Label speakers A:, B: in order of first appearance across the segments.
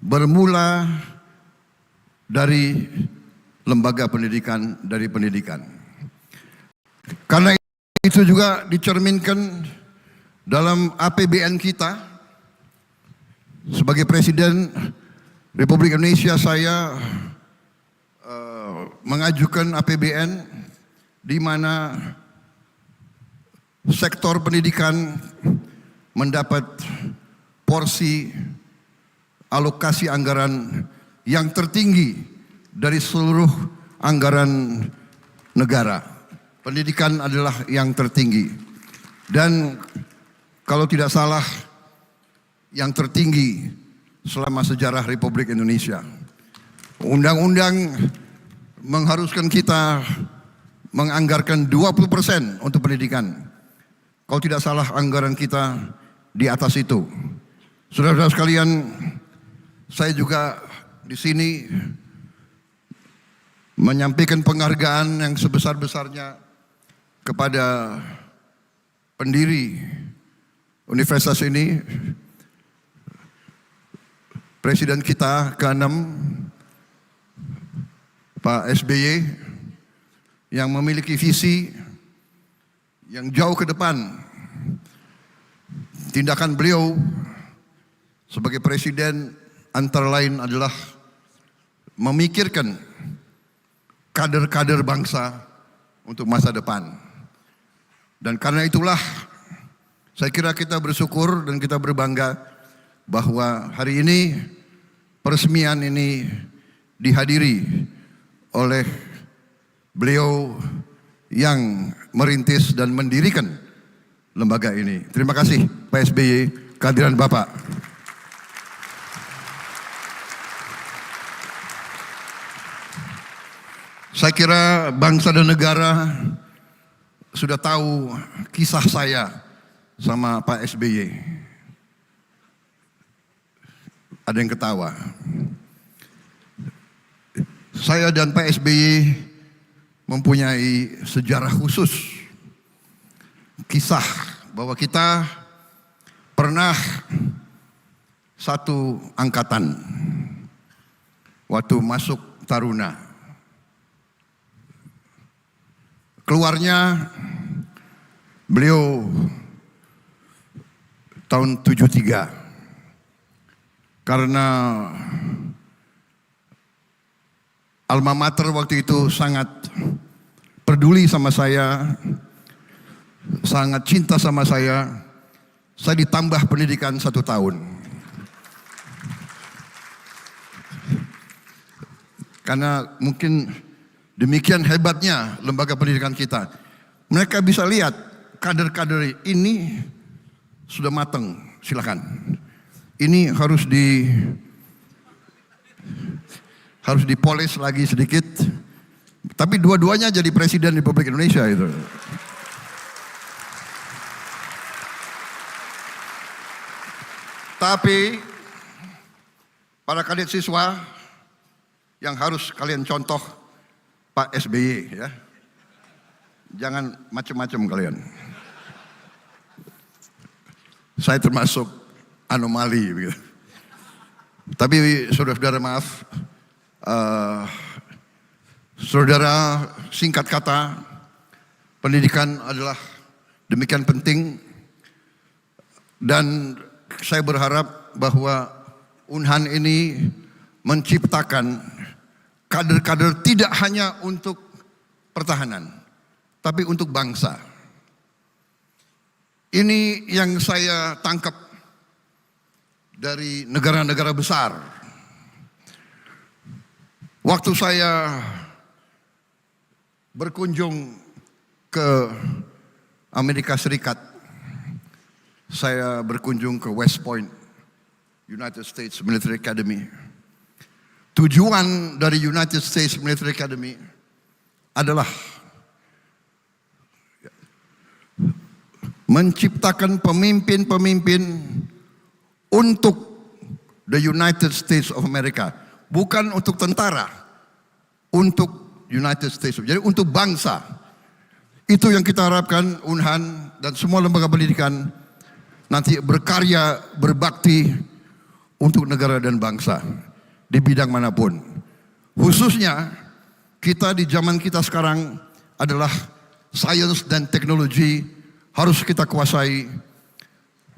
A: bermula dari lembaga pendidikan, dari pendidikan. Karena itu juga dicerminkan dalam APBN kita. Sebagai Presiden Republik Indonesia, saya mengajukan APBN di mana sektor pendidikan mendapat porsi alokasi anggaran yang tertinggi dari seluruh anggaran negara. Pendidikan adalah yang tertinggi. Dan kalau tidak salah, yang tertinggi selama sejarah Republik Indonesia. Undang-undang mengharuskan kita menganggarkan 20% untuk pendidikan. Kalau tidak salah, anggaran kita di atas itu. Saudara-saudara sekalian, saya juga di sini menyampaikan penghargaan yang sebesar-besarnya kepada pendiri universitas ini, Presiden kita ke-6, Pak SBY, yang memiliki visi yang jauh ke depan. Tindakan beliau sebagai presiden antara lain adalah memikirkan kader-kader bangsa untuk masa depan. Dan karena itulah saya kira kita bersyukur dan kita berbangga bahwa hari ini peresmian ini dihadiri oleh beliau yang merintis dan mendirikan lembaga ini. Terima kasih Pak SBY, kehadiran Bapak. Saya kira bangsa dan negara sudah tahu kisah saya sama Pak SBY. Ada yang ketawa. Saya dan Pak SBY mempunyai sejarah khusus. Kisah bahwa kita pernah satu angkatan waktu masuk Taruna. Keluarnya beliau tahun 73. Karena alma mater waktu itu sangat peduli sama saya, sangat cinta sama saya ditambah pendidikan 1 tahun. Karena mungkin demikian hebatnya lembaga pendidikan kita. Mereka bisa lihat kader-kader ini sudah matang, silakan. Ini harus dipoles lagi sedikit. Tapi dua-duanya jadi presiden Republik Indonesia itu. Tapi para kadet siswa yang harus kalian contoh Pak SBY ya. Jangan macam-macam kalian. Saya termasuk anomali begitu. Tapi saudara-saudara maaf, saudara, singkat kata, pendidikan adalah demikian penting dan saya berharap bahwa Unhan ini menciptakan kader-kader tidak hanya untuk pertahanan, tapi untuk bangsa. Ini yang saya tangkap dari negara-negara besar. Waktu saya berkunjung ke Amerika Serikat, saya berkunjung ke West Point, United States Military Academy. Tujuan dari United States Military Academy adalah menciptakan pemimpin-pemimpin untuk the United States of America. Bukan untuk tentara, untuk United States. Jadi untuk bangsa. Itu yang kita harapkan Unhan dan semua lembaga pendidikan nanti berkarya, berbakti untuk negara dan bangsa di bidang manapun. Khususnya kita di zaman kita sekarang adalah sains dan teknologi harus kita kuasai.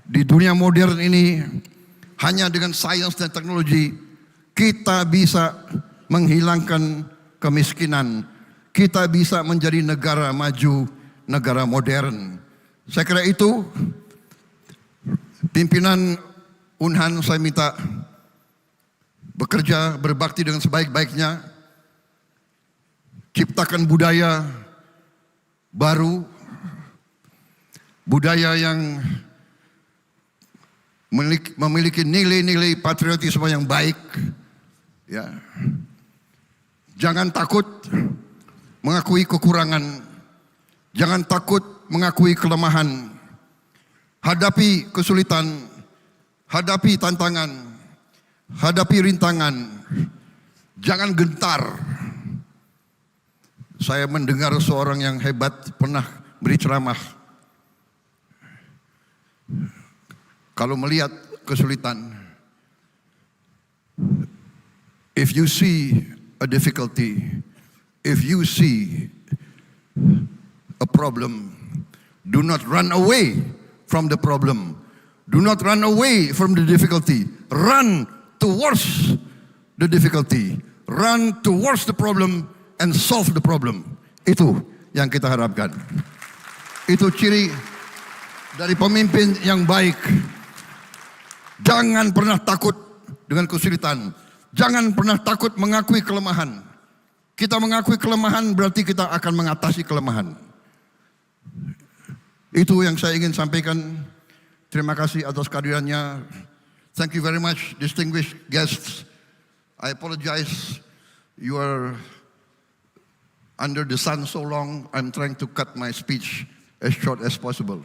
A: Di dunia modern ini hanya dengan sains dan teknologi kita bisa menghilangkan kemiskinan. Kita bisa menjadi negara maju, negara modern. Saya kira itu pimpinan Unhan saya minta bekerja, berbakti dengan sebaik-baiknya, ciptakan budaya baru, budaya yang memiliki nilai-nilai patriotisme yang baik. Ya. Jangan takut mengakui kekurangan, jangan takut mengakui kelemahan. Hadapi kesulitan, hadapi tantangan, hadapi rintangan. Jangan gentar. Saya mendengar seorang yang hebat pernah beri ceramah. Kalau melihat kesulitan, if you see a difficulty, if you see a problem, do not run away from the problem. Do not run away from the difficulty. Run towards the difficulty. Run towards the problem and solve the problem. Itu yang kita harapkan. Itu ciri dari pemimpin yang baik. Jangan pernah takut dengan kesulitan. Jangan pernah takut mengakui kelemahan. Kita mengakui kelemahan berarti kita akan mengatasi kelemahan. Itu yang saya ingin sampaikan. Terima kasih atas kehadirannya. Thank you very much, distinguished guests. I apologize. You are under the sun so long. I'm trying to cut my speech as short as possible.